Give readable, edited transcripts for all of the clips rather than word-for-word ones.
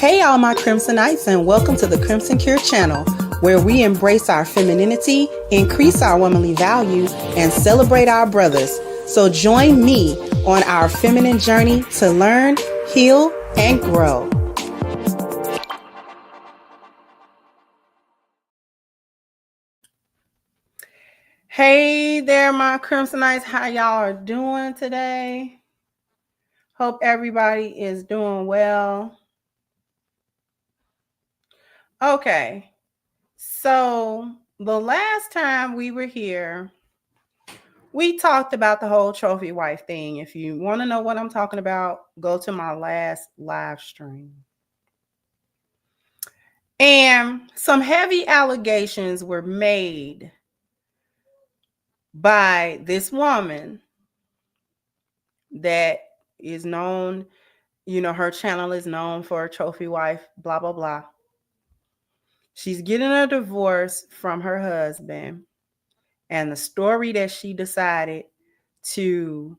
Hey, all my Crimsonites, and welcome to the Crimson Cure channel, where we embrace our femininity, increase our womanly value, and celebrate our brothers. So join me on our feminine journey to learn, heal, and grow. Hey there, my Crimsonites. How y'all are doing today? Hope everybody is doing well. Okay, so the last time we were here, we talked about the whole trophy wife thing. If you want to know what I'm talking about, go to my last live stream. And some heavy allegations were made by this woman that is known, her channel is known for a trophy wife, blah, blah, blah. She's getting a divorce from her husband. And the story that she decided to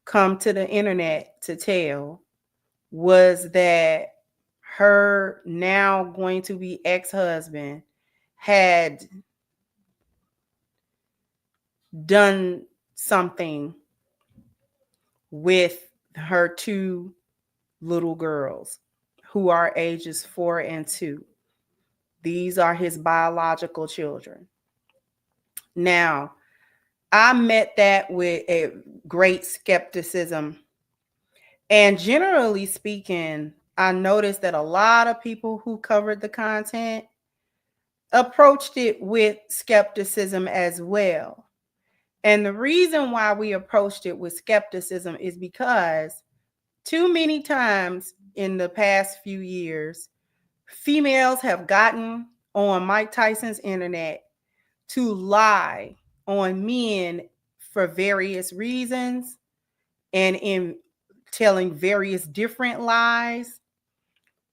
come to the internet to tell was that her now going to be ex-husband had done something with her two little girls who are ages 4 and 2. These are his biological children. Now, I met that with a great skepticism. And generally speaking, I noticed that a lot of people who covered the content approached it with skepticism as well. And the reason why we approached it with skepticism is because too many times in the past few years, females have gotten on Mike Tyson's internet to lie on men for various reasons and in telling various different lies,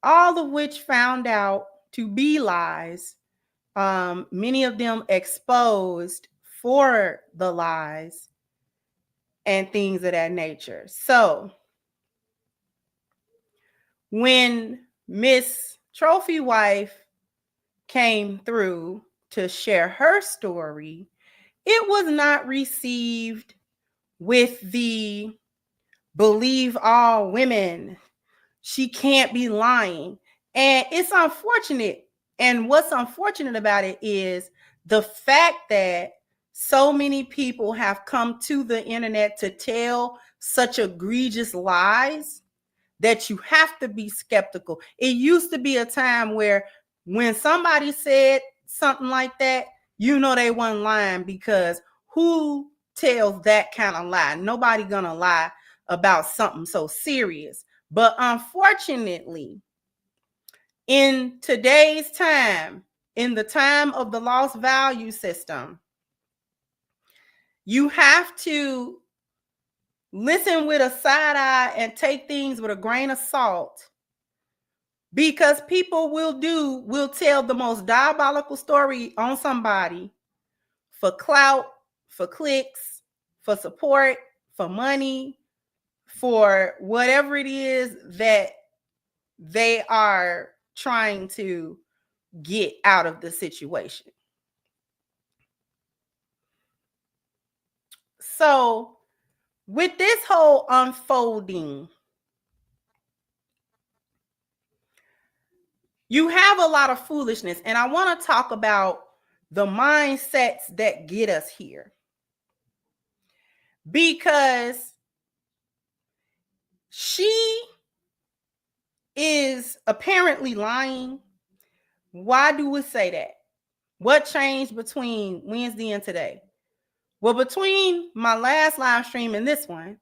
all of which found out to be lies, many of them exposed for the lies and things of that nature. So when Miss Trophy Wife came through to share her story, it was not received with the believe all women, she can't be lying. And it's unfortunate. And what's unfortunate about it is the fact that so many people have come to the internet to tell such egregious lies that you have to be skeptical. It used to be a time where when somebody said something like that, they weren't lying, because who tells that kind of lie? Nobody gonna lie about something so serious. But unfortunately, in today's time, in the time of the lost value system, you have to listen with a side eye and take things with a grain of salt, because people will tell the most diabolical story on somebody for clout, for clicks, for support, for money, for whatever it is that they are trying to get out of the situation. So with this whole unfolding, you have a lot of foolishness, and I want to talk about the mindsets that get us here. Because she is apparently lying. Why do we say that? What changed between Wednesday and today? Well, between my last live stream and this one,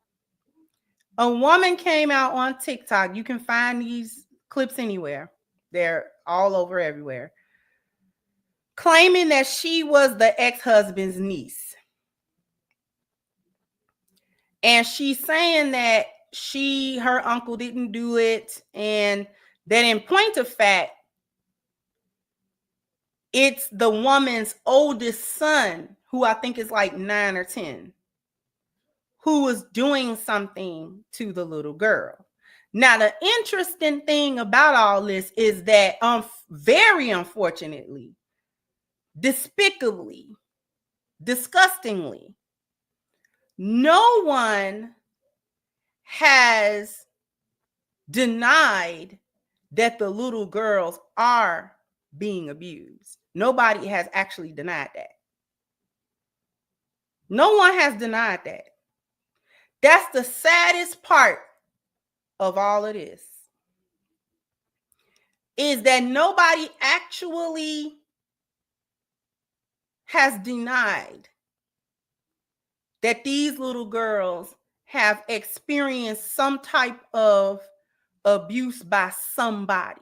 a woman came out on TikTok. You can find these clips anywhere. They're all over everywhere. Claiming that she was the ex-husband's niece. And she's saying that her uncle didn't do it, and that in point of fact, it's the woman's oldest son, who I think is like 9 or 10, who was doing something to the little girl. Now, the interesting thing about all this is that, very unfortunately, despicably, disgustingly, no one has denied that the little girls are being abused. Nobody has actually denied that. No one has denied that. That's the saddest part of all of this, is that nobody actually has denied that these little girls have experienced some type of abuse by somebody.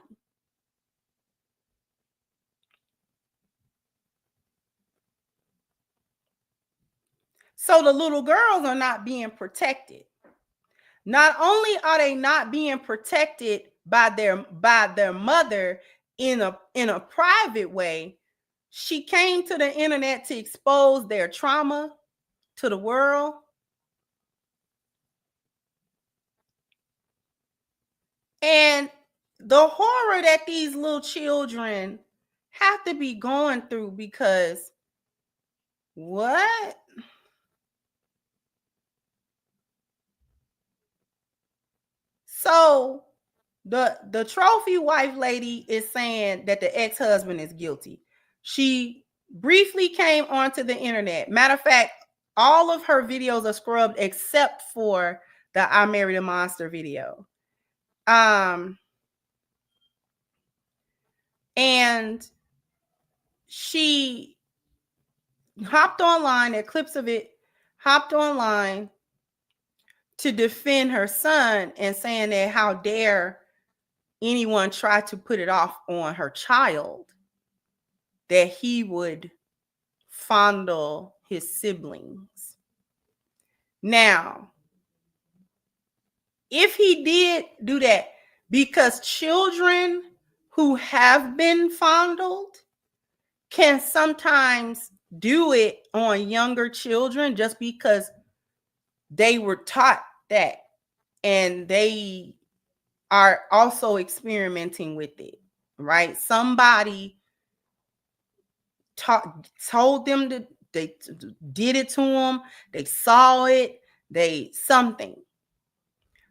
So the little girls are not being protected. Not only are they not being protected by their mother in a private way, she came to the internet to expose their trauma to the world. And the horror that these little children have to be going through, because what? So the trophy wife lady is saying that the ex-husband is guilty. She briefly came onto the internet. Matter of fact, all of her videos are scrubbed except for the I Married a Monster video. And she hopped online, there are clips of it, hopped online to defend her son and saying that how dare anyone try to put it off on her child, that he would fondle his siblings. Now, if he did do that, because children who have been fondled can sometimes do it on younger children just because they were taught that, and they are also experimenting with it, right? Somebody told them that they did it to them, they saw it, they something.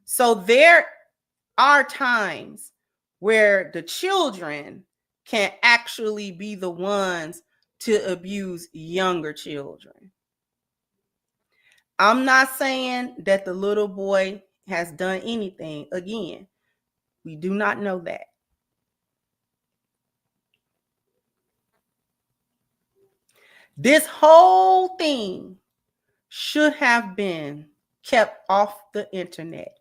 So there are times where the children can actually be the ones to abuse younger children. I'm not saying that the little boy has done anything. Again, we do not know that. This whole thing should have been kept off the internet.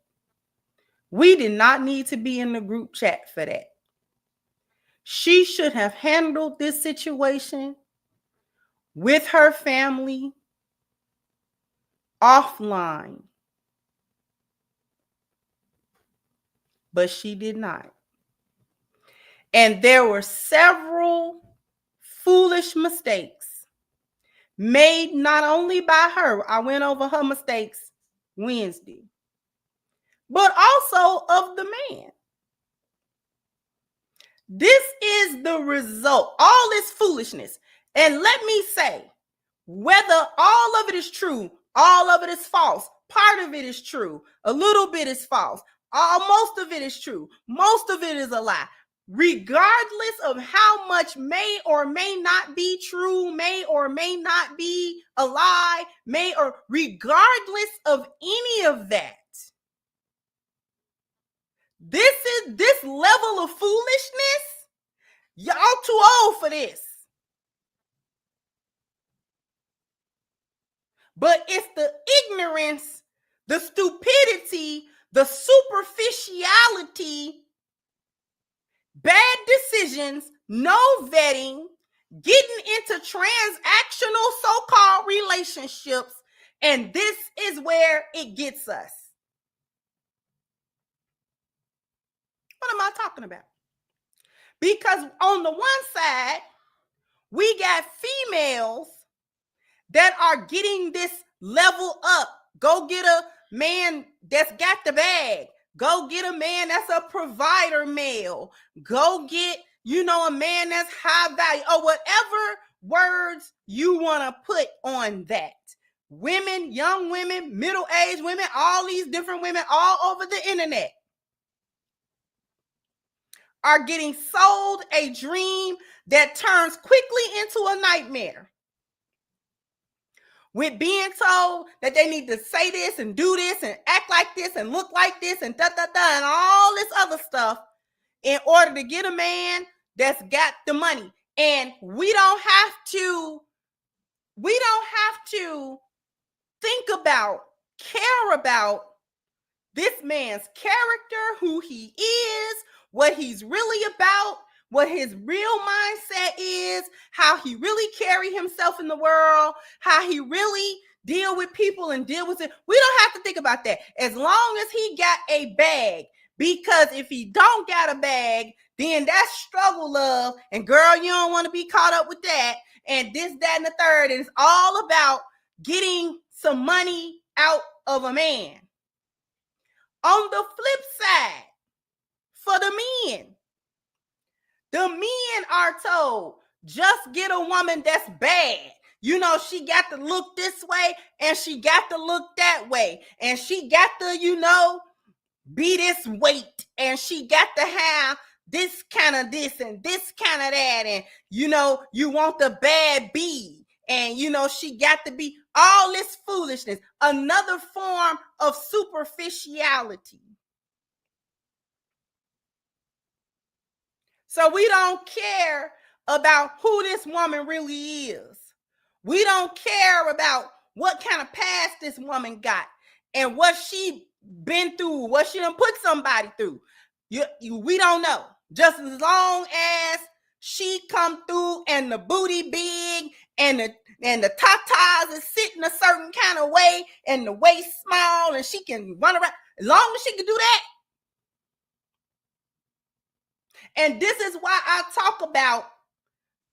We did not need to be in the group chat for that. She should have handled this situation with her family offline. But she did not. And there were several foolish mistakes made not only by her. I went over her mistakes Wednesday, but also of the man. This is the result. All this foolishness. And let me say, whether all of it is true, all of it is false, part of it is true, a little bit is false, most of it is true, most of it is a lie. Regardless of how much may or may not be true, may or may not be a lie, regardless of any of that, this level of foolishness, y'all too old for this. But it's the ignorance, the stupidity, the superficiality, bad decisions, no vetting, getting into transactional so-called relationships, and this is where it gets us. What am I talking about? Because on the one side, we got females that are getting this level up. Go get a man that's got the bag. Go get a man that's a provider male. Go get, a man that's high value, or whatever words you want to put on that. Women, young women, middle-aged women, all these different women all over the internet are getting sold a dream that turns quickly into a nightmare. With being told that they need to say this and do this and act like this and look like this and and all this other stuff in order to get a man that's got the money. And we don't have to care about this man's character, who he is, what he's really about, what his real mindset is, how he really carry himself in the world, how he really deal with people and deal with it. We don't have to think about that as long as he got a bag. Because if he don't got a bag, then that's struggle love. And girl, you don't want to be caught up with that. And this, that, and the third. And it's all about getting some money out of a man. On the flip side, for the men are told, just get a woman that's bad. She got to look this way and she got to look that way. And she got to, be this weight. And she got to have this kind of this and this kind of that. And, you want the bad B. And, she got to be all this foolishness. Another form of superficiality. So we don't care about who this woman really is. We don't care about what kind of past this woman got and what she been through, what she done put somebody through. We don't know. Just as long as she come through and the booty big and the tatas is sitting a certain kind of way and the waist small and she can run around, as long as she can do that. And this is why I talk about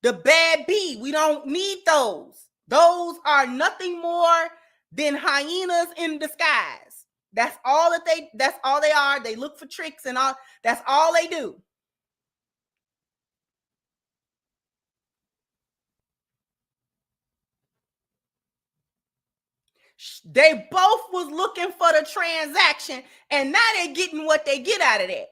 the bad B. We don't need those. Those are nothing more than hyenas in disguise. That's all they are. They look for tricks and all. That's all they do. They both was looking for the transaction, and now they're getting what they get out of that.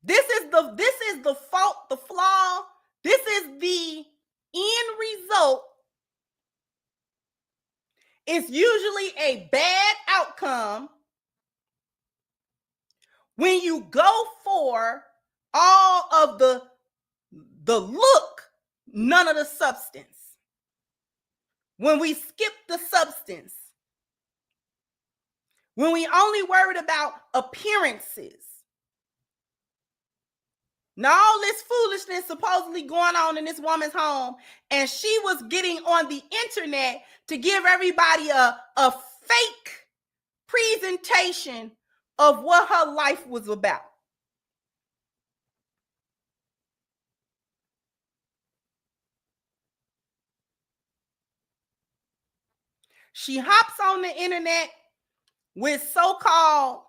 This is the fault, the flaw. This is the end result. It's usually a bad outcome when you go for all of the look, none of the substance. When we skip the substance. When we only worried about appearances. Now, all this foolishness supposedly going on in this woman's home, and she was getting on the internet to give everybody a fake presentation of what her life was about. She hops on the internet with so-called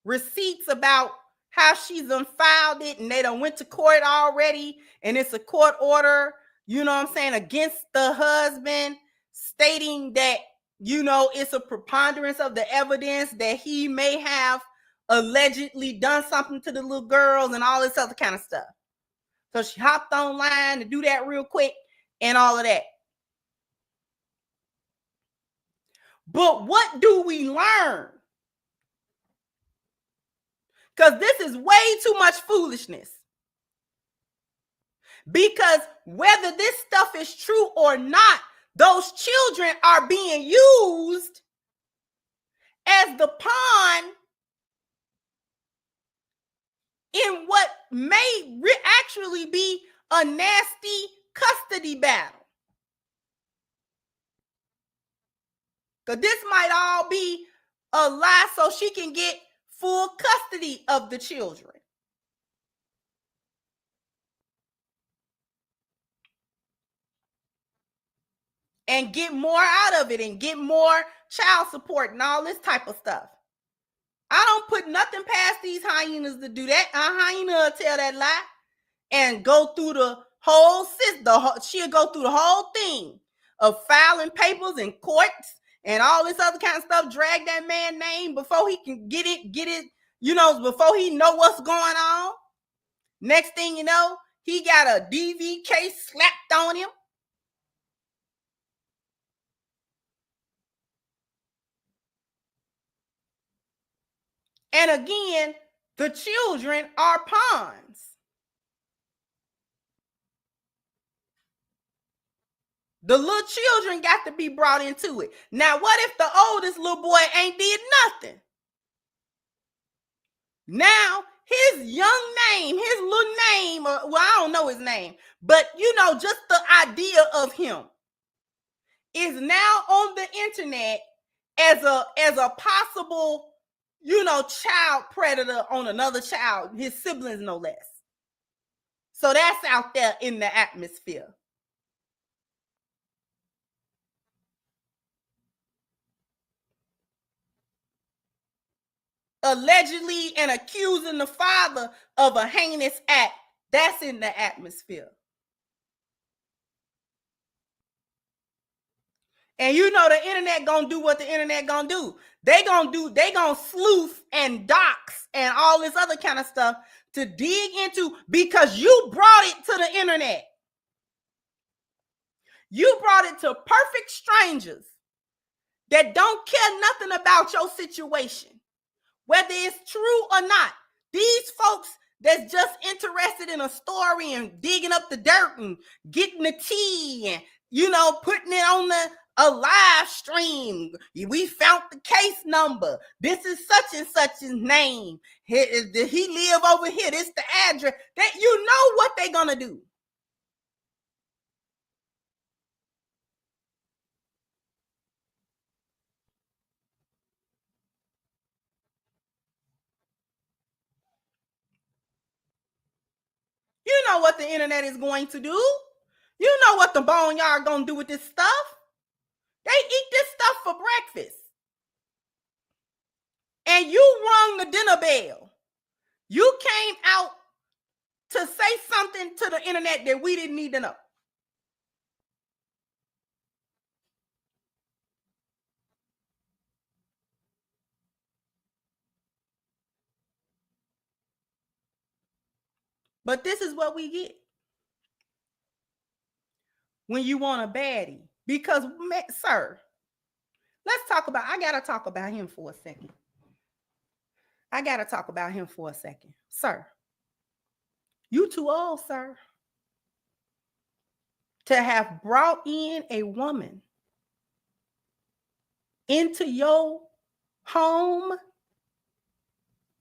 receipts about how she's filed it and they done went to court already and it's a court order, against the husband, stating that, it's a preponderance of the evidence that he may have allegedly done something to the little girls and all this other kind of stuff. So she hopped online to do that real quick and all of that. But what do we learn? Because this is way too much foolishness. Because whether this stuff is true or not, those children are being used as the pawn in what may actually be a nasty custody battle. Because this might all be a lie so she can get full custody of the children. And get more out of it and get more child support and all this type of stuff. I don't put nothing past these hyenas to do that. A hyena will tell that lie and go through the whole system. She'll go through the whole thing of filing papers in courts and all this other kind of stuff, drag that man's name before he can get it, before he know what's going on. Next thing you know, he got a DV case slapped on him. And again, the children are pawns. The little children got to be brought into it. Now, what if the oldest little boy ain't did nothing? Now, his young name, his little name, well, I don't know his name, but just the idea of him is now on the internet as a possible, child predator on another child, his siblings no less. So that's out there in the atmosphere. Allegedly and accusing the father of a heinous act. That's in the atmosphere. And the internet gonna do what the internet gonna do. They gonna sleuth and dox and all this other kind of stuff to dig into, because you brought it to the internet. You brought it to perfect strangers that don't care nothing about your situation, whether it's true or not. These folks that's just interested in a story and digging up the dirt and getting the tea and putting it on a live stream. We found the case number. This is such and such his name. He live over here. This the address. That what they're gonna do. You know what the internet is going to do. You know what the boneyard gonna do with this stuff. They eat this stuff for breakfast. And you rung the dinner bell. You came out to say something to the internet that we didn't need to know. But this is what we get when you want a baddie. Because, sir, I got to talk about him for a second. Sir, you too old, sir, to have brought in a woman into your home,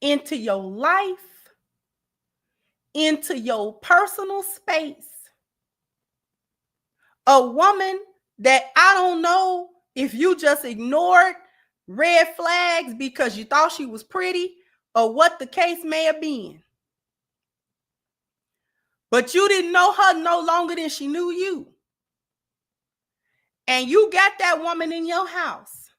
into your life, into your personal space. A woman that I don't know if you just ignored red flags because you thought she was pretty or what the case may have been. But you didn't know her no longer than she knew you. And you got that woman in your house.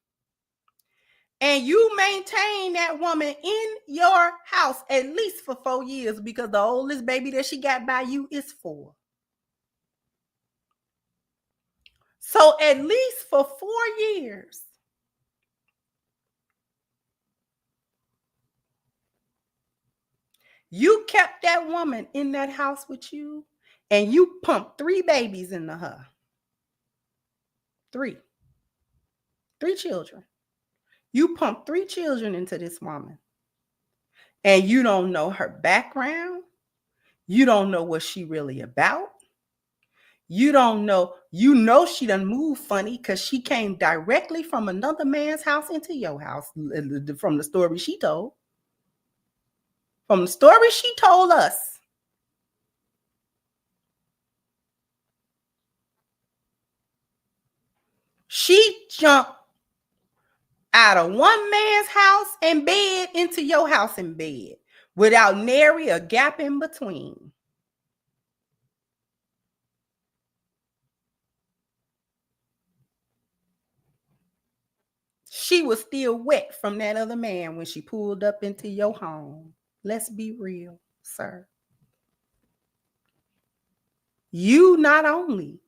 And you maintain that woman in your house at least for 4 years, because the oldest baby that she got by you is 4. So at least for 4 years, you kept that woman in that house with you, and you pumped 3 babies into her. 3 children. You pumped 3 children into this woman. And you don't know her background. You don't know what she really about. You don't know. She done moved funny because she came directly from another man's house into your house, from the story she told. From the story she told us. She jumped out of one man's house and bed into your house and bed without nary a gap in between. She was still wet from that other man when she pulled up into your home. Let's be real, sir. You not only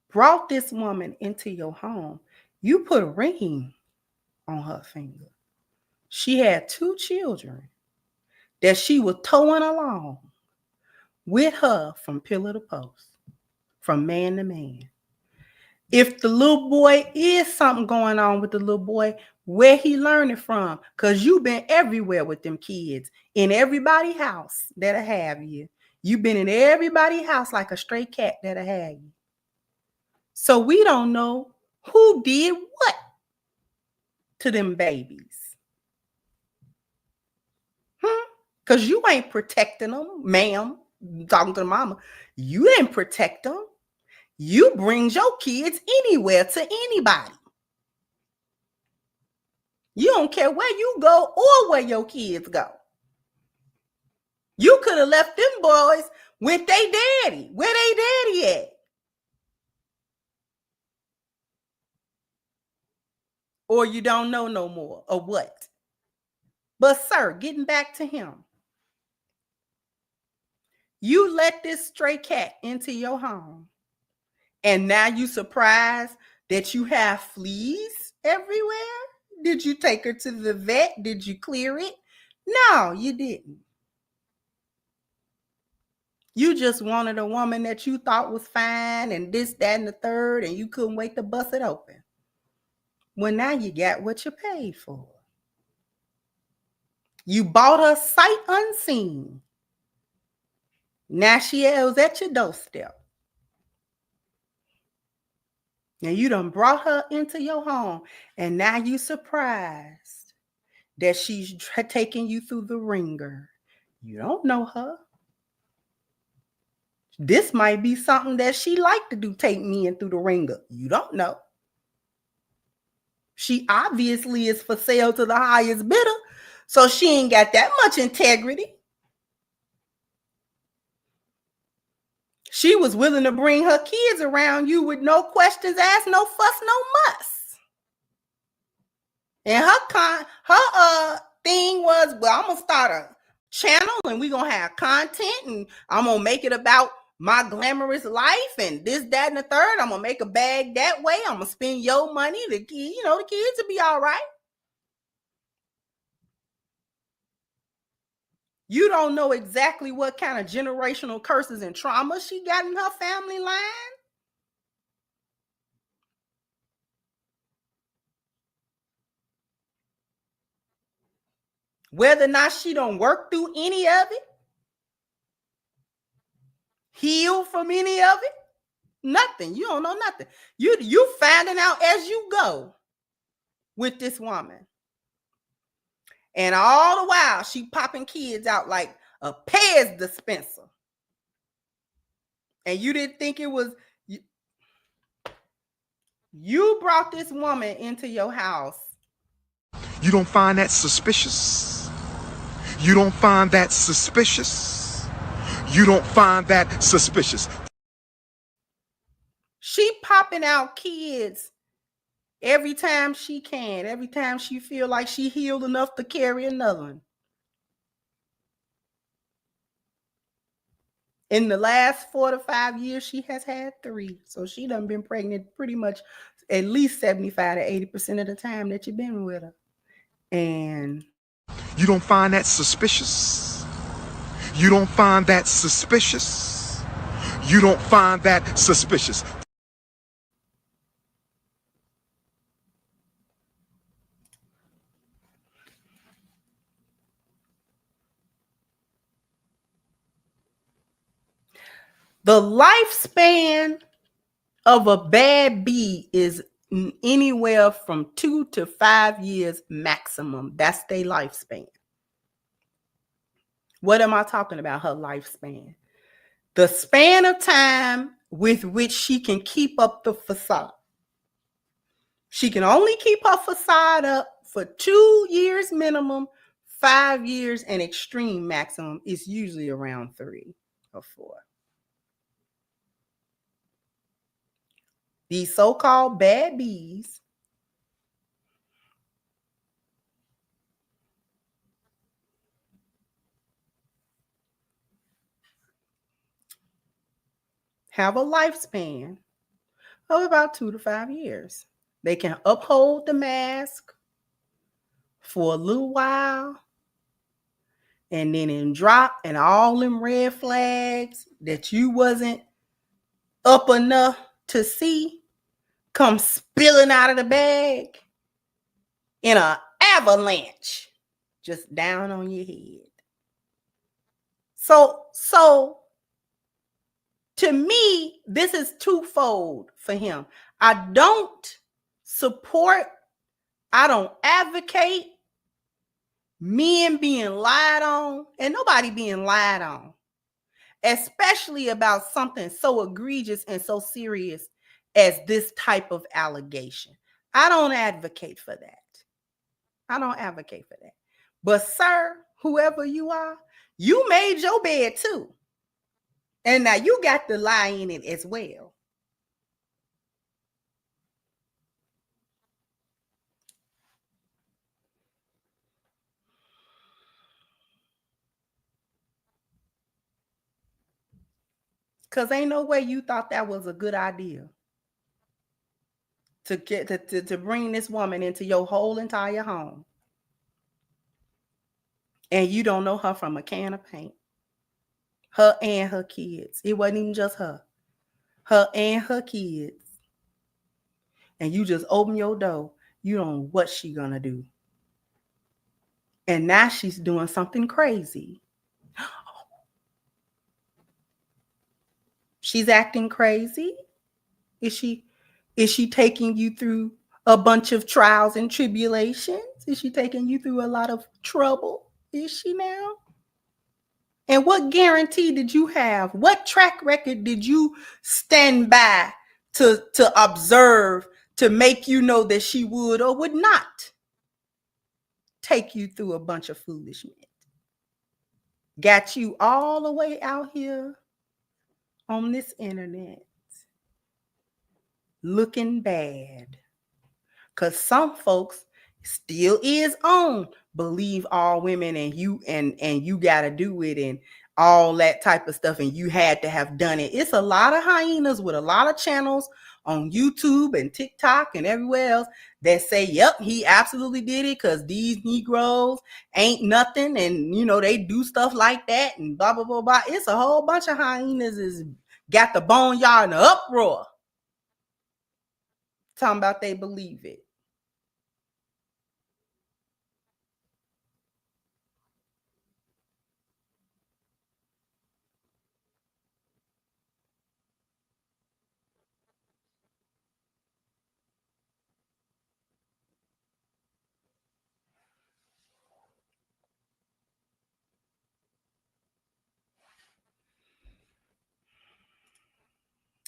brought this woman into your home, you put a ring on her finger. She had 2 children that she was towing along with her from pillar to post, from man to man. If the little boy is something going on with the little boy, where he learning from? Because you've been everywhere with them kids, in everybody's house that'll have you. You've been in everybody's house like a stray cat that'll have you. So we don't know who did what to them babies. Because you ain't protecting them, ma'am. Talking to the mama. You didn't protect them. You bring your kids anywhere to anybody. You don't care where you go or where your kids go. You could have left them boys with their daddy. Where they daddy at? Or you don't know no more, or what? But sir, getting back to him. You let this stray cat into your home, and now you surprised that you have fleas everywhere? Did you take her to the vet? Did you clear it? No, you didn't. You just wanted a woman that you thought was fine and this, that, and the third, and you couldn't wait to bust it open. Well, now you got what you paid for. You bought her sight unseen. Now she was at your doorstep. Now you done brought her into your home, and now you surprised that she's taking you through the ringer. You don't know her. This might be something that she like to do, take me in through the ringer. You don't know. She obviously is for sale to the highest bidder, so she ain't got that much integrity. She was willing to bring her kids around you with no questions asked, no fuss, no muss. And her thing was, well, I'm gonna start a channel and we're gonna have content and I'm gonna make it about my glamorous life and this, that, and the third. I'm gonna make a bag that way. I'm gonna spend your money. The kids will be all right. You don't know exactly what kind of generational curses and trauma she got in her family line. Whether or not she don't work through any of it, heal from any of it, nothing. You don't know nothing. You finding out as you go with this woman. And all the while, she popping kids out like a Pez dispenser. And you didn't think it was... You brought this woman into your house. You don't find that suspicious? You don't find that suspicious? You don't find that suspicious? She popping out kids every time she can, every time she feel like she healed enough to carry another one. In the last 4 to 5 years, she has had 3. So she done been pregnant pretty much at least 75 to 80% of the time that you've been with her. And you don't find that suspicious? You don't find that suspicious? You don't find that suspicious? the lifespan of a bad bee is anywhere from 2 to 5 years maximum. That's their lifespan. What am I talking about? Her lifespan. The span of time with which she can keep up the facade. She can only keep her facade up for 2 years minimum, 5 years, and extreme maximum is usually around 3 or 4. These so-called bad bees have a lifespan of about 2 to 5 years. They can uphold the mask for a little while, and then in drop, and all them red flags that you wasn't up enough to see come spilling out of the bag in an avalanche just down on your head. So to me, this is twofold for him. I don't support, I don't advocate men being lied on, and nobody being lied on, especially about something so egregious and so serious as this type of allegation. I don't advocate for that. I don't advocate for that. But sir, whoever you are, you made your bed too. And now you got to lie in it as well. Because ain't no way you thought that was a good idea to get to bring this woman into your whole entire home. And you don't know her from a can of paint. Her and her kids. It wasn't even just her. Her and her kids. And you just open your door. You don't know what she gonna do. And now she's doing something crazy. She's acting crazy. Is she taking you through a bunch of trials and tribulations? Is she taking you through a lot of trouble? Is she now? And what guarantee did you have? What track record did you stand by to observe to make you know that she would or would not take you through a bunch of foolishness? Got you all the way out here on this internet looking bad. Because some folks still is on believe all women and you got to do it and all that type of stuff, and you had to have done it. It's a lot of hyenas with a lot of channels on YouTube and TikTok and everywhere else that say, yep, he absolutely did it because these Negroes ain't nothing, and you know they do stuff like that and blah blah blah blah. It's a whole bunch of hyenas is got the boneyard in the uproar talking about they believe it.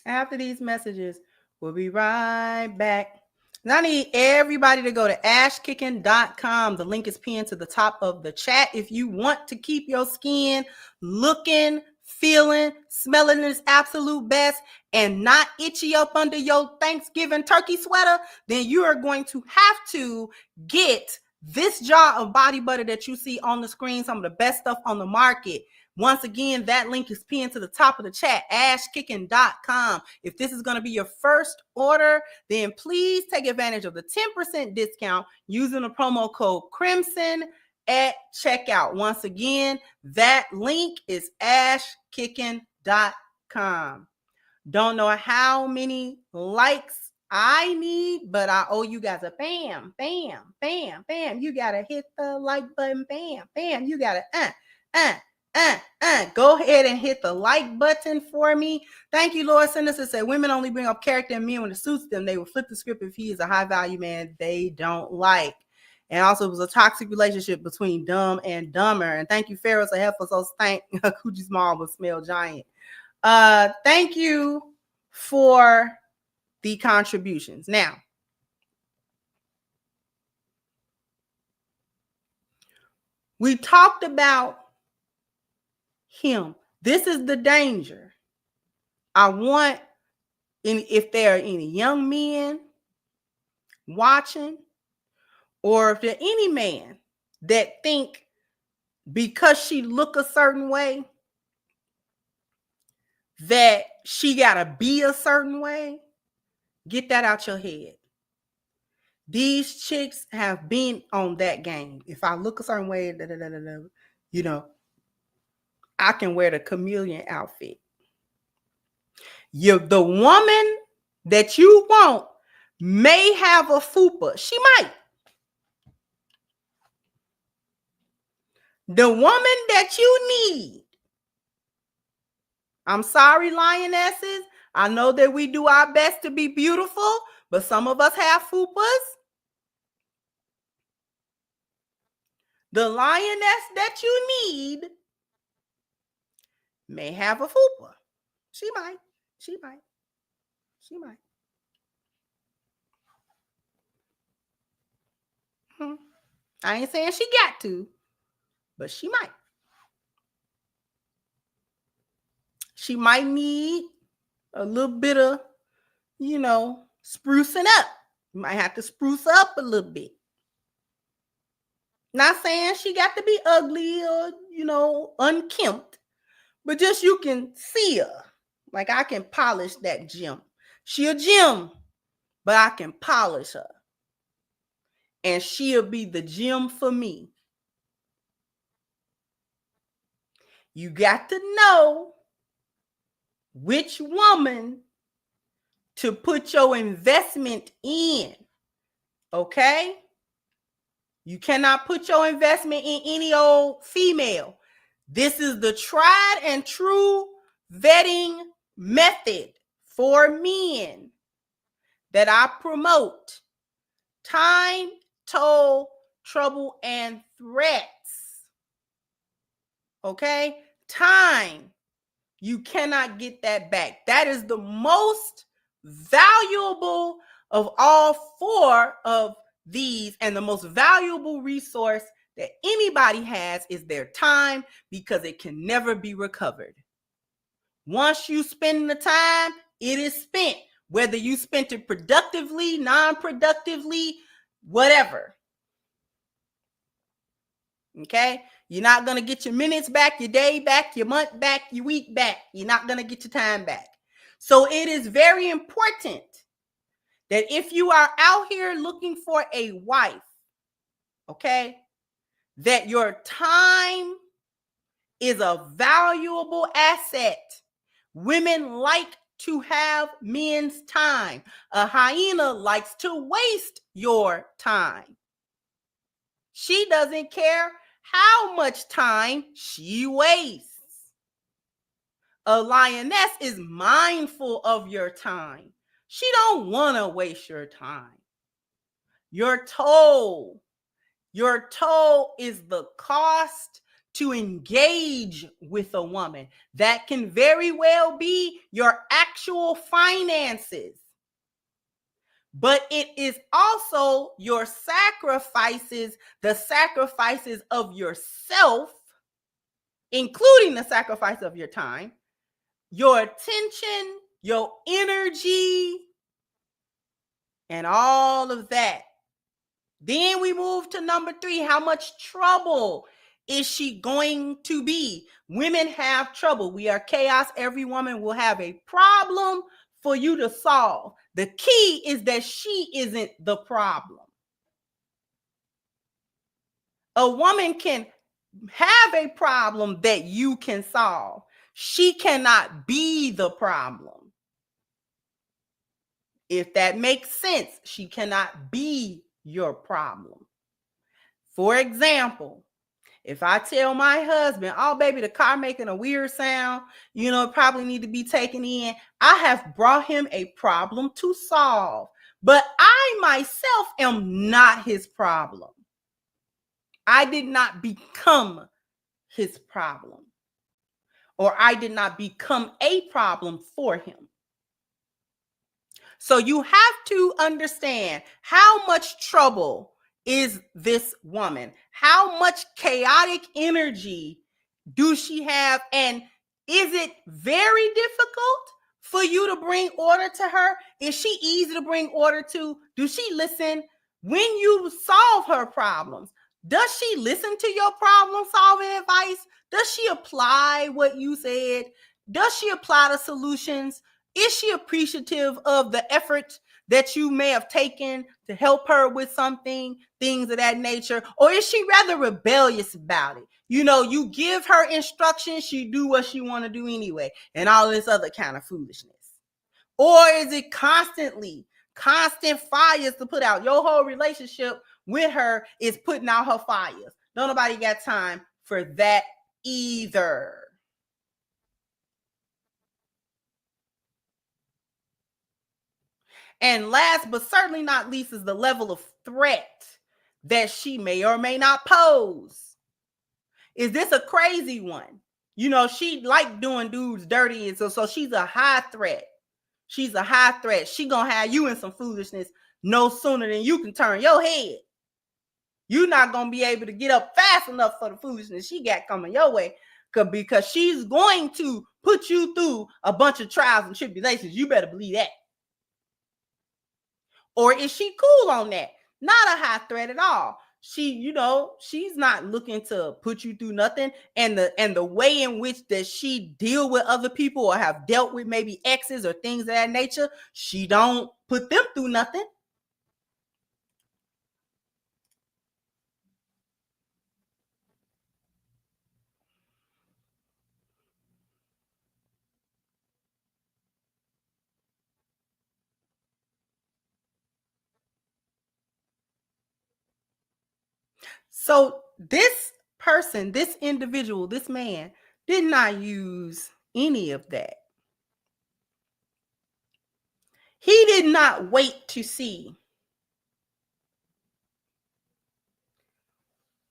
After these messages, we'll be right back. And I need everybody to go to ashkickingcom. The link is pinned to the top of the chat. If you want to keep your skin looking, feeling, smelling its absolute best, and not itchy up under your Thanksgiving turkey sweater, then you are going to have to get this jar of body butter that you see on the screen, some of the best stuff on the market. Once again, that link is pinned to the top of the chat, ashkickingcom. If this is going to be your first order, then please take advantage of the 10% discount using the promo code Crimson at checkout. Once again, that link is ashkickingcom. Don't know how many likes I need, but I owe you guys a bam, bam, bam, bam. You got to hit the like button, bam, bam. You got to go ahead and hit the like button for me. Thank you, Lord. Sinister said women only bring up character in men when it suits them. They will flip the script if he is a high value man they don't like. And also, it was a toxic relationship between dumb and dumber. And thank you, Pharaoh. So helpful. So stank. Coochie small but smell giant. Thank you for the contributions. Now, we talked about him. This is the danger. I want, if there are any young men watching, or if there are any man that think because she look a certain way that she gotta be a certain way. Get that out your head. These chicks have been on that game. If I look a certain way, you know, I can wear the chameleon outfit. The woman that you want may have a fupa. She might. The woman that you need. I'm sorry, lionesses. I know that we do our best to be beautiful, but some of us have fupas. The lioness that you need may have a fupa. She might. She might. She might. I ain't saying she got to, but she might. She might need a little bit of, sprucing up. You might have to spruce up a little bit. Not saying she got to be ugly or, unkempt, but just you can see her. Like I can polish that gem. She a gem, but I can polish her. And she'll be the gem for me. You got to know which woman to put your investment in. Okay? You cannot put your investment in any old female. This is the tried and true vetting method for men that I promote. Time, toll, trouble, and threats. Okay? Time. You cannot get that back. That is the most valuable of all four of these, and the most valuable resource that anybody has is their time, because it can never be recovered. Once you spend the time, it is spent. Whether you spent it productively, non-productively, whatever. Okay? You're not going to get your minutes back, your day back, your month back, your week back. You're not going to get your time back. So it is very important that if you are out here looking for a wife, okay, that your time is a valuable asset. Women like to have men's time. A hyena likes to waste your time. She doesn't care how much time she wastes. A lioness is mindful of your time. She don't want to waste your time. Your toll is the cost to engage with a woman. That can very well be your actual finances. But it is also your sacrifices, the sacrifices of yourself, including the sacrifice of your time, your attention, your energy, and all of that. Then we move to number 3. How much trouble is she going to be? Women have trouble. We are chaos. Every woman will have a problem for you to solve. The key is that she isn't the problem. A woman can have a problem that you can solve. She cannot be the problem. If that makes sense, she cannot be your problem. For example, if I tell my husband, oh, baby, the car making a weird sound, it probably need to be taken in. I have brought him a problem to solve, but I myself am not his problem. I did not become his problem, or I did not become a problem for him. So you have to understand how much trouble is this woman? How much chaotic energy do she have? And is it very difficult for you to bring order to her? Is she easy to bring order to? Do she listen when you solve her problems? Does she listen to your problem solving advice? Does she apply what you said? Does she apply the solutions? Is she appreciative of the effort that you may have taken to help her with something, things of that nature? Or is she rather rebellious about it? You know, you give her instructions, she do what she want to do anyway, and all this other kind of foolishness. Or is it constant fires to put out? Your whole relationship with her is putting out her fires. Don't nobody got time for that either. And last but certainly not least is the level of threat that she may or may not pose. Is this a crazy one? You know, she like doing dudes dirty, and so she's a high threat. She's a high threat. She gonna have you in some foolishness no sooner than you can turn your head. You're not gonna be able to get up fast enough for the foolishness she got coming your way, because she's going to put you through a bunch of trials and tribulations. You better believe that. Or is she cool on that? Not a high threat at all. She, you know, she's not looking to put you through nothing. And the way in which that she deal with other people or have dealt with maybe exes or things of that nature, she don't put them through nothing. So this person, this individual, this man did not use any of that. He did not wait to see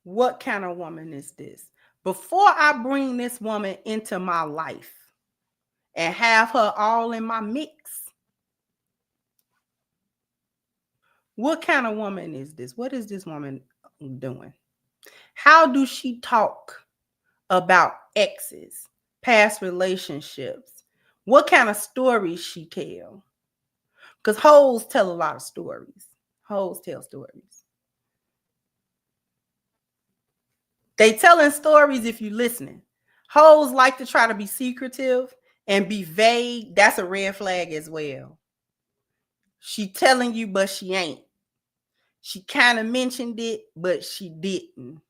what kind of woman is this. Before I bring this woman into my life and have her all in my mix, what kind of woman is this? What is this woman doing? How do she talk about exes, past relationships? What kind of stories she tell? Because hoes tell a lot of stories. Hoes tell stories. They telling stories if you listening. Hoes like to try to be secretive and be vague. That's a red flag as well. She telling you, but she ain't. She kind of mentioned it, but she didn't.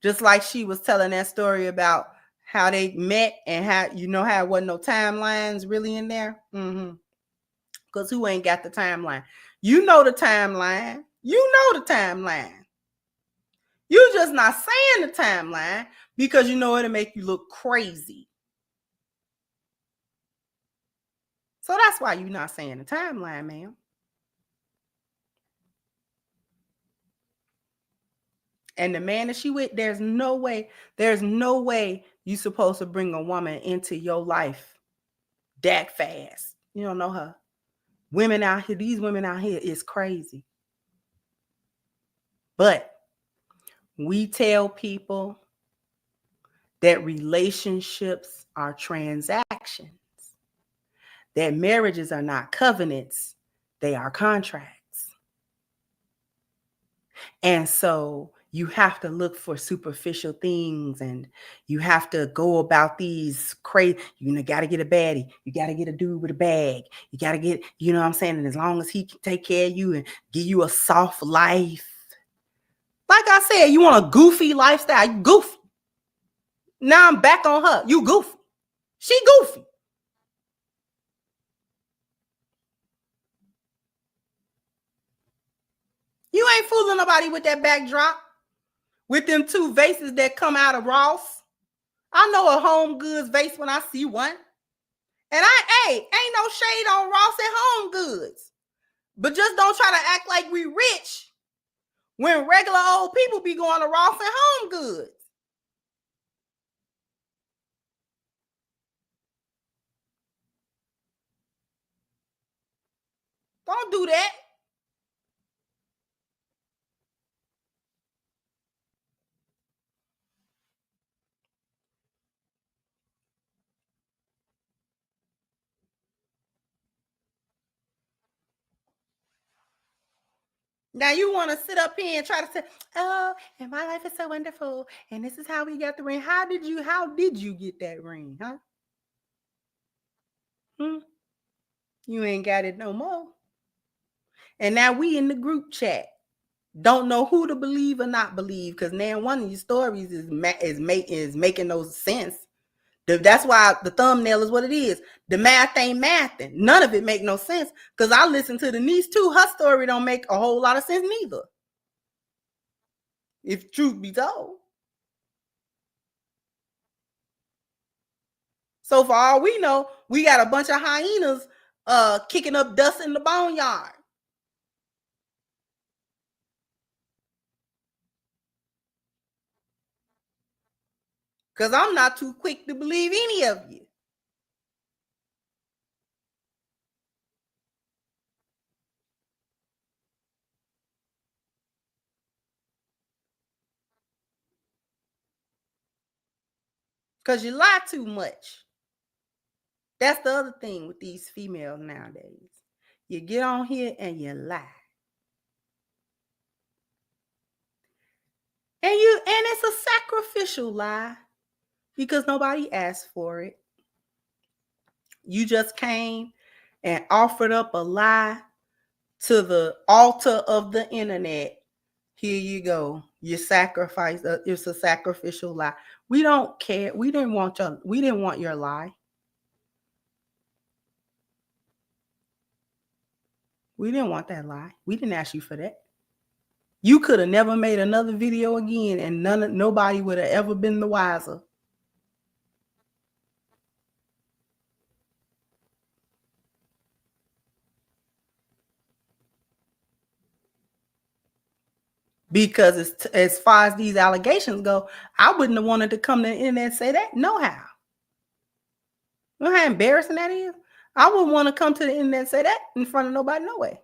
Just like she was telling that story about how they met and how, you know, how it wasn't no timelines really in there. Because who ain't got the timeline? You know the timeline. You know the timeline. You just not saying the timeline because you know it'll make you look crazy. So that's why you're not saying the timeline, ma'am. And the man that she with, there's no way you supposed to bring a woman into your life that fast. You don't know her. Women out here, these women out here is crazy. But we tell people that relationships are transactions, that marriages are not covenants, they are contracts. And so you have to look for superficial things, and you have to go about these crazy, you got to get a baddie. You got to get a dude with a bag. You got to get, you know what I'm saying? And as long as he can take care of you and give you a soft life. Like I said, you want a goofy lifestyle, you goofy. Now I'm back on her. You goofy. She goofy. You ain't fooling nobody with that backdrop. With them two vases that come out of Ross. I know a Home Goods vase when I see one. And ain't no shade on Ross and Home Goods. But just don't try to act like we rich when regular old people be going to Ross and Home Goods. Don't do that. Now you want to sit up here and try to say, oh, and my life is so wonderful, and this is how we got the ring. How did you get that ring, huh? You ain't got it no more. And now we in the group chat. Don't know who to believe or not believe, because now one of your stories is making no sense. That's why the thumbnail is what it is. The math ain't mathing. None of it make no sense. Because I listened to the niece too. Her story don't make a whole lot of sense neither, if truth be told. So for all we know, we got a bunch of hyenas kicking up dust in the boneyard. Because I'm not too quick to believe any of you. Because you lie too much. That's the other thing with these females nowadays. You get on here and you lie. And it's a sacrificial lie, because nobody asked for it. You just came and offered up a lie to the altar of the internet. Here you go. You sacrifice. It's a sacrificial lie. We don't care. We didn't want your lie. We didn't want that lie. We didn't ask you for that. You could have never made another video again, and nobody would have ever been the wiser. Because as far as these allegations go, I wouldn't have wanted to come to the internet and say that. No how. You know how embarrassing that is? I wouldn't want to come to the internet and say that in front of nobody, no way.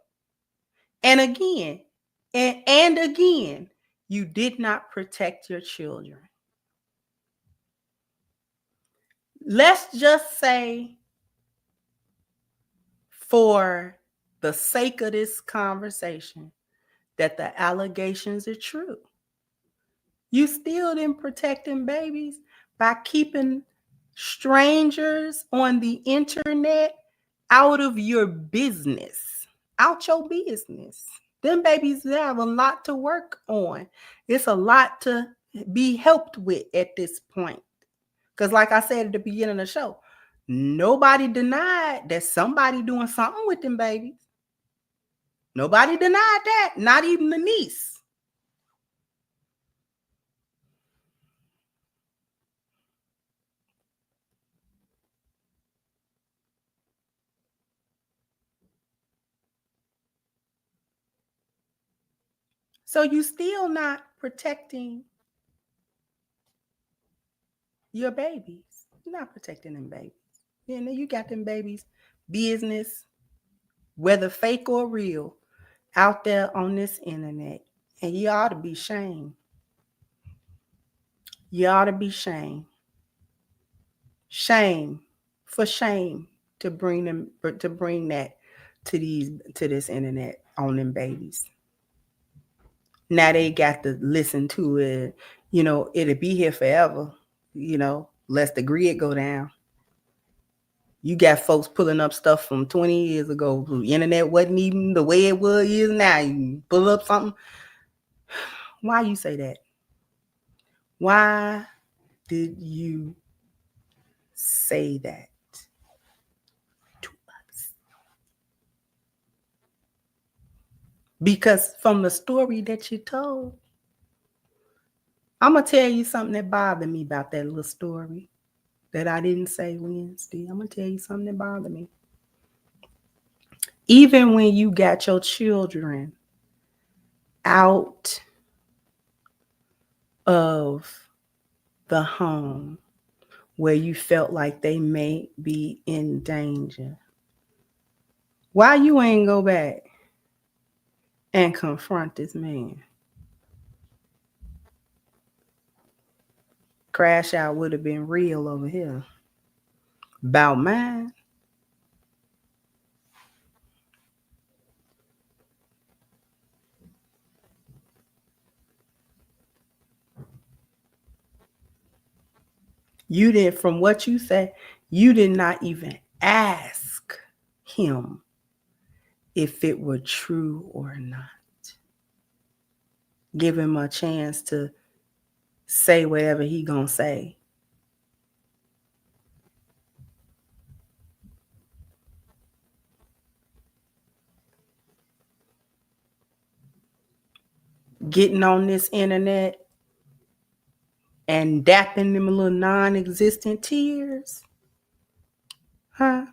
And again, and again, you did not protect your children. Let's just say, for the sake of this conversation, that the allegations are true. You still didn't protect them babies by keeping strangers on the internet out of your business, out your business. Them babies have a lot to work on. It's a lot to be helped with at this point. Because like I said at the beginning of the show, nobody denied that somebody doing something with them babies. Nobody denied that, not even the niece. So you still not protecting your babies. You're not protecting them babies. You know, you got them babies, business, whether fake or real, out there on this internet. And you ought to be shamed. You ought to be shamed. Shame for shame to bring that to this internet on them babies. Now they got to listen to it. You know, it'll be here forever. You know, lest the grid go down. You got folks pulling up stuff from 20 years ago. The internet wasn't even the way it is now. You pull up something. Why you say that? Why did you say that to us? Because from the story that you told, I'm going to tell you something that bothered me about that little story that I didn't say Wednesday. I'm going to tell you something that bothered me. Even when you got your children out of the home where you felt like they may be in danger, why you ain't go back and confront this man? Crash out would have been real over here. About mine. You did, from what you said, you did not even ask him if it were true or not. Give him a chance to say whatever he gonna say. Getting on this internet and dapping them little non-existent tears, huh?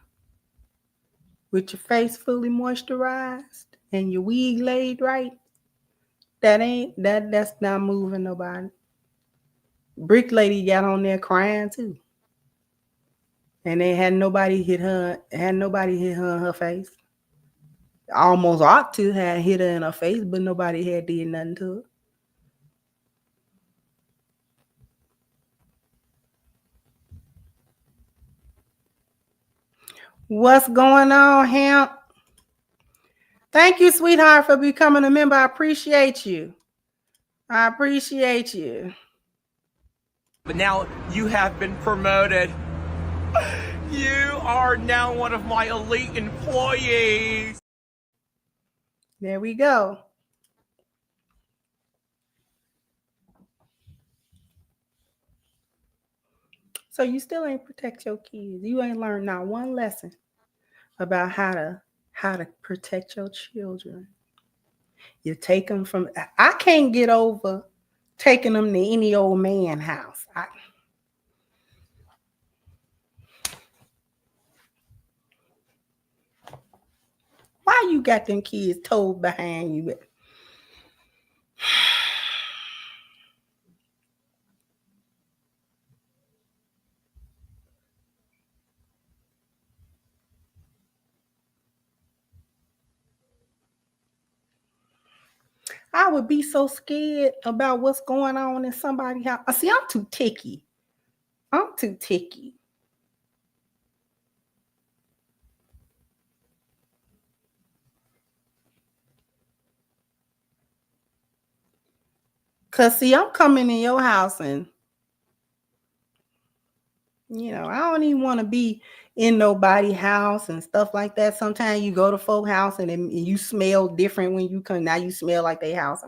With your face fully moisturized and your wig laid right, that's not moving nobody. Brick Lady got on there crying too, and they had nobody hit her in her face. Almost ought to have hit her in her face, but nobody had did nothing to her. What's going on, Hemp? Thank you, sweetheart, for becoming a member. I appreciate you. I appreciate you. But now you have been promoted. You are now one of my elite employees. There we go. So you still ain't protect your kids. You ain't learned not one lesson about how to protect your children. You take them from. I can't get over taking them to any old man house. Why you got them kids told behind you? I would be so scared about what's going on in somebody's house. See, I'm too ticky. Cause see, I'm coming in your house and I don't even want to be in nobody's house and stuff like that. Sometimes you go to folk house and you smell different when you come. Now you smell like their house.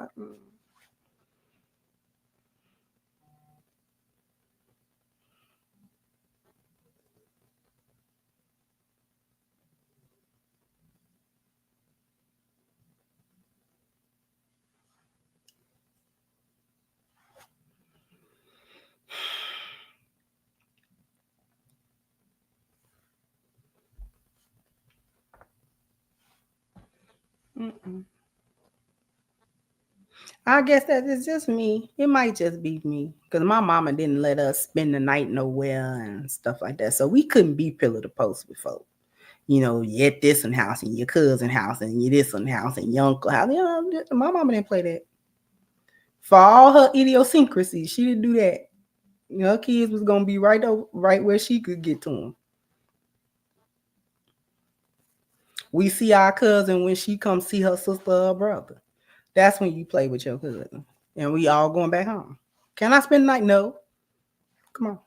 I guess that is just me. It might just be me because my mama didn't let us spend the night nowhere and stuff like that. So we couldn't be pillar to post with folk. You at this one house and your cousin house and you this one house and your uncle house. My mama didn't play that. For all her idiosyncrasies, she didn't do that. Her kids was gonna be right where she could get to them. We see our cousin when she comes see her sister or brother. That's when you play with your cousin. And we all going back home. Can I spend the night? No. Come on.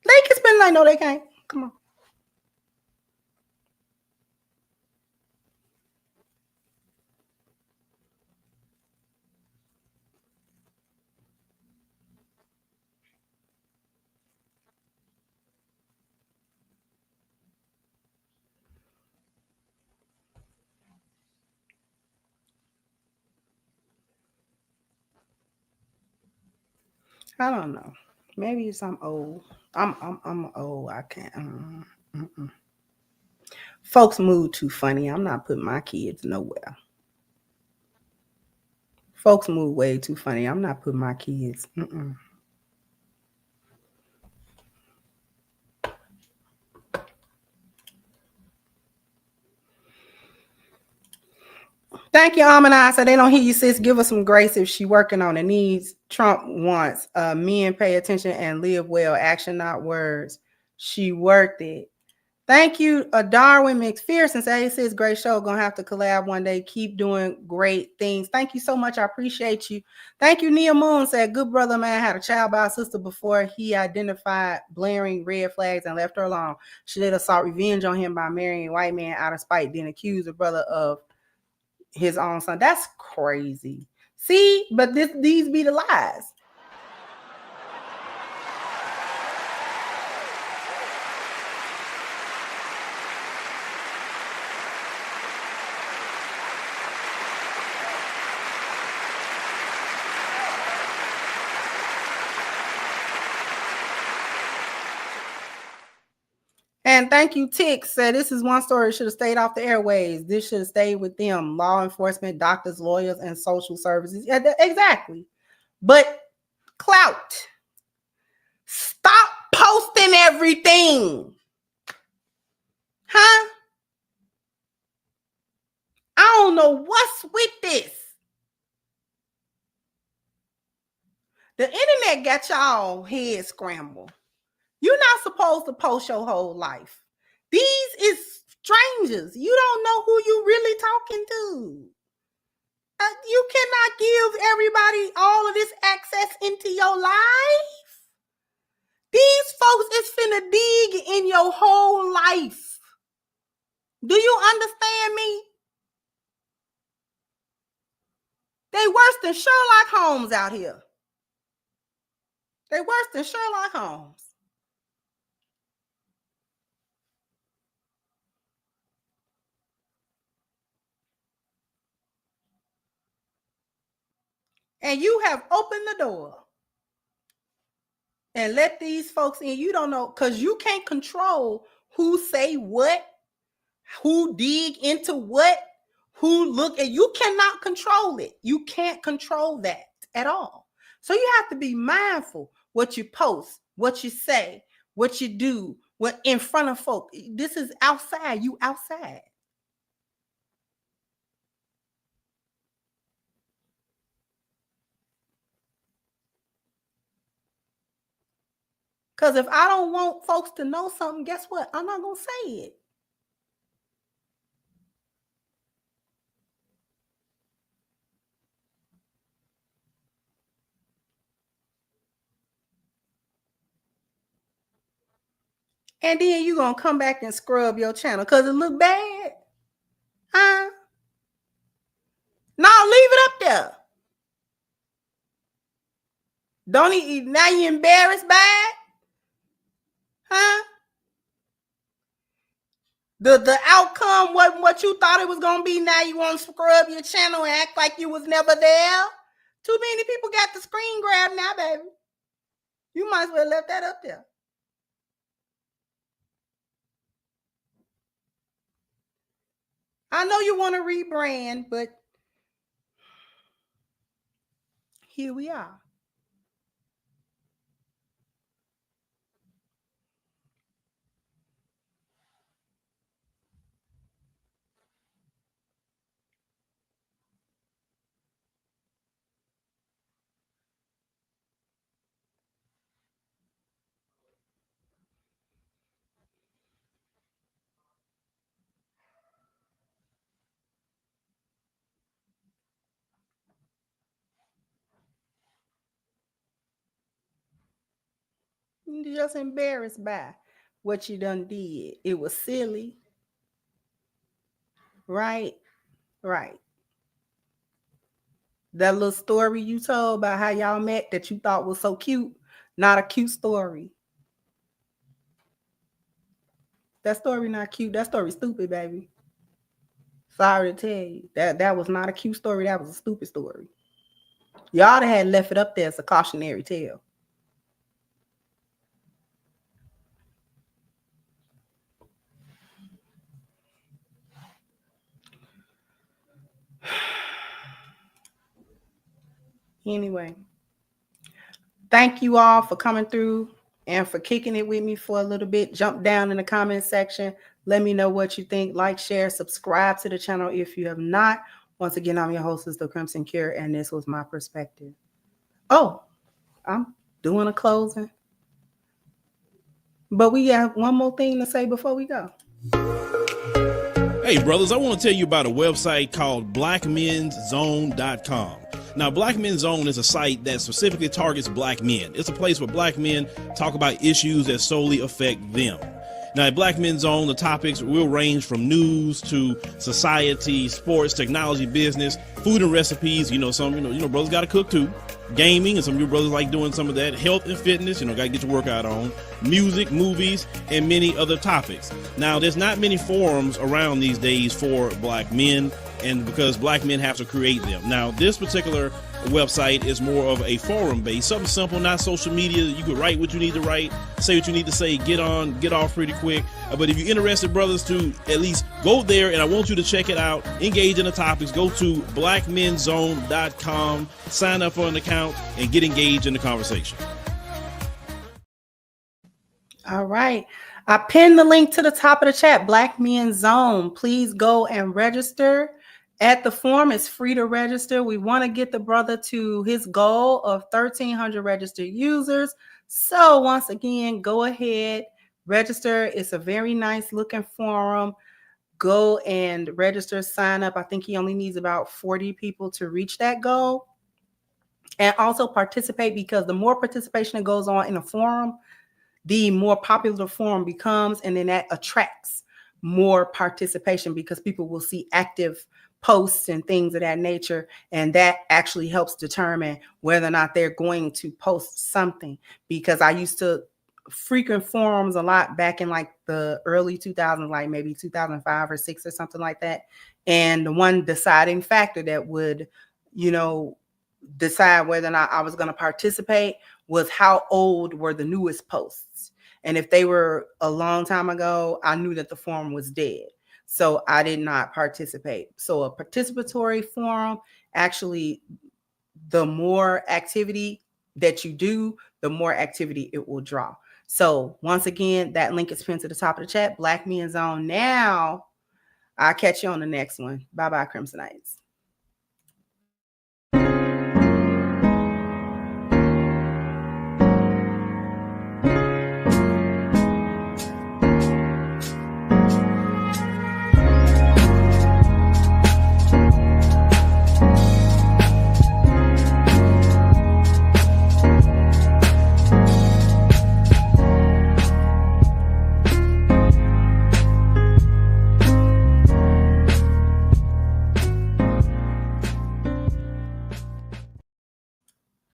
They can spend the night. No, they can't. Come on. I don't know. Maybe it's I'm old. I'm old. I can't. Folks move too funny. I'm not putting my kids nowhere. Folks move way too funny. I'm not putting my kids. Thank you, Amina. So they don't hear you, sis. Give us some grace if she working on the needs. Trump wants men pay attention and live well. Action, not words. She worked it. Thank you, Darwin McPherson. Says great show. Gonna have to collab one day. Keep doing great things. Thank you so much. I appreciate you. Thank you, Nia Moon. Said good brother man had a child by a sister before he identified blaring red flags and left her alone. She later sought revenge on him by marrying a white man out of spite, then accused the brother of his own son. That's crazy. See, but these be the lies. And thank you, Tick. Said this is one story should have stayed off the airways. This should have stayed with them. Law enforcement, doctors, lawyers, and social services. Yeah, exactly. But clout. Stop posting everything. Huh? I don't know what's with this. The internet got y'all head scrambled. You're not supposed to post your whole life. These is strangers. You don't know who you really talking to. You cannot give everybody all of this access into your life. These folks is finna dig in your whole life. Do you understand me? They worse than Sherlock Holmes out here. They worse than Sherlock Holmes. And you have opened the door and let these folks in. You don't know, because you can't control who say what, who dig into what, who look at. You cannot control it. You can't control that at all. So you have to be mindful what you post, what you say, what you do, what in front of folk. This is outside. You outside. Because if I don't want folks to know something, guess what? I'm not going to say it. And then you're going to come back and scrub your channel because it look bad. Huh? No, leave it up there. Don't you, now you embarrassed by it? Huh? The outcome wasn't what you thought it was going to be. Now you want to scrub your channel and act like you was never there. Too many people got the screen grab now, baby. You might as well left that up there. I know you want to rebrand, but here we are. You're just embarrassed by what you done did. It was silly. Right? Right. That little story you told about how y'all met that you thought was so cute, not a cute story. That story not cute. That story stupid, baby. Sorry to tell you. That was not a cute story. That was a stupid story. Y'all had left it up there as a cautionary tale. Anyway, thank you all for coming through and for kicking it with me for a little bit. Jump down in the comment section. Let me know what you think. Like, share, subscribe to the channel if you have not. Once again, I'm your host, The Crimson Cure, and this was my perspective. Oh, I'm doing a closing. But we have one more thing to say before we go. Hey, brothers, I want to tell you about a website called blackmenszone.com. Now, Black Men's Zone is a site that specifically targets black men. It's a place where black men talk about issues that solely affect them. Now, at Black Men's Zone, the topics will range from news to society, sports, technology, business, food and recipes. Some brothers got to cook too. Gaming, and some of your brothers like doing some of that. Health and fitness, got to get your workout on. Music, movies, and many other topics. Now, there's not many forums around these days for black men, and because black men have to create them. Now, this particular website is more of a forum based, something simple, not social media. You can write what you need to write, say what you need to say, get off pretty quick. But if you're interested, brothers, to at least go there, and I want you to check it out, engage in the topics, go to blackmenszone.com, sign up for an account, and get engaged in the conversation. All right. I pinned the link to the top of the chat, Black Men's Zone. Please go and register at the forum. It's free to register. We want to get the brother to his goal of 1,300 registered users. So once again, go ahead, register. It's a very nice looking forum. Go and register, sign up. I think he only needs about 40 people to reach that goal. And also participate, because the more participation that goes on in a forum, the more popular the forum becomes, and then that attracts more participation because people will see active posts and things of that nature, and that actually helps determine whether or not they're going to post something. Because I used to frequent forums a lot back in like the early 2000s, like maybe 2005 or 6 or something like that, and the one deciding factor that would, decide whether or not I was going to participate was how old were the newest posts. And if they were a long time ago, I knew that the forum was dead. So I did not participate. So a participatory forum, actually, the more activity that you do, the more activity it will draw. So once again, that link is pinned to the top of the chat, Black Men's Zone. Now, I'll catch you on the next one. Bye-bye, Crimsonites.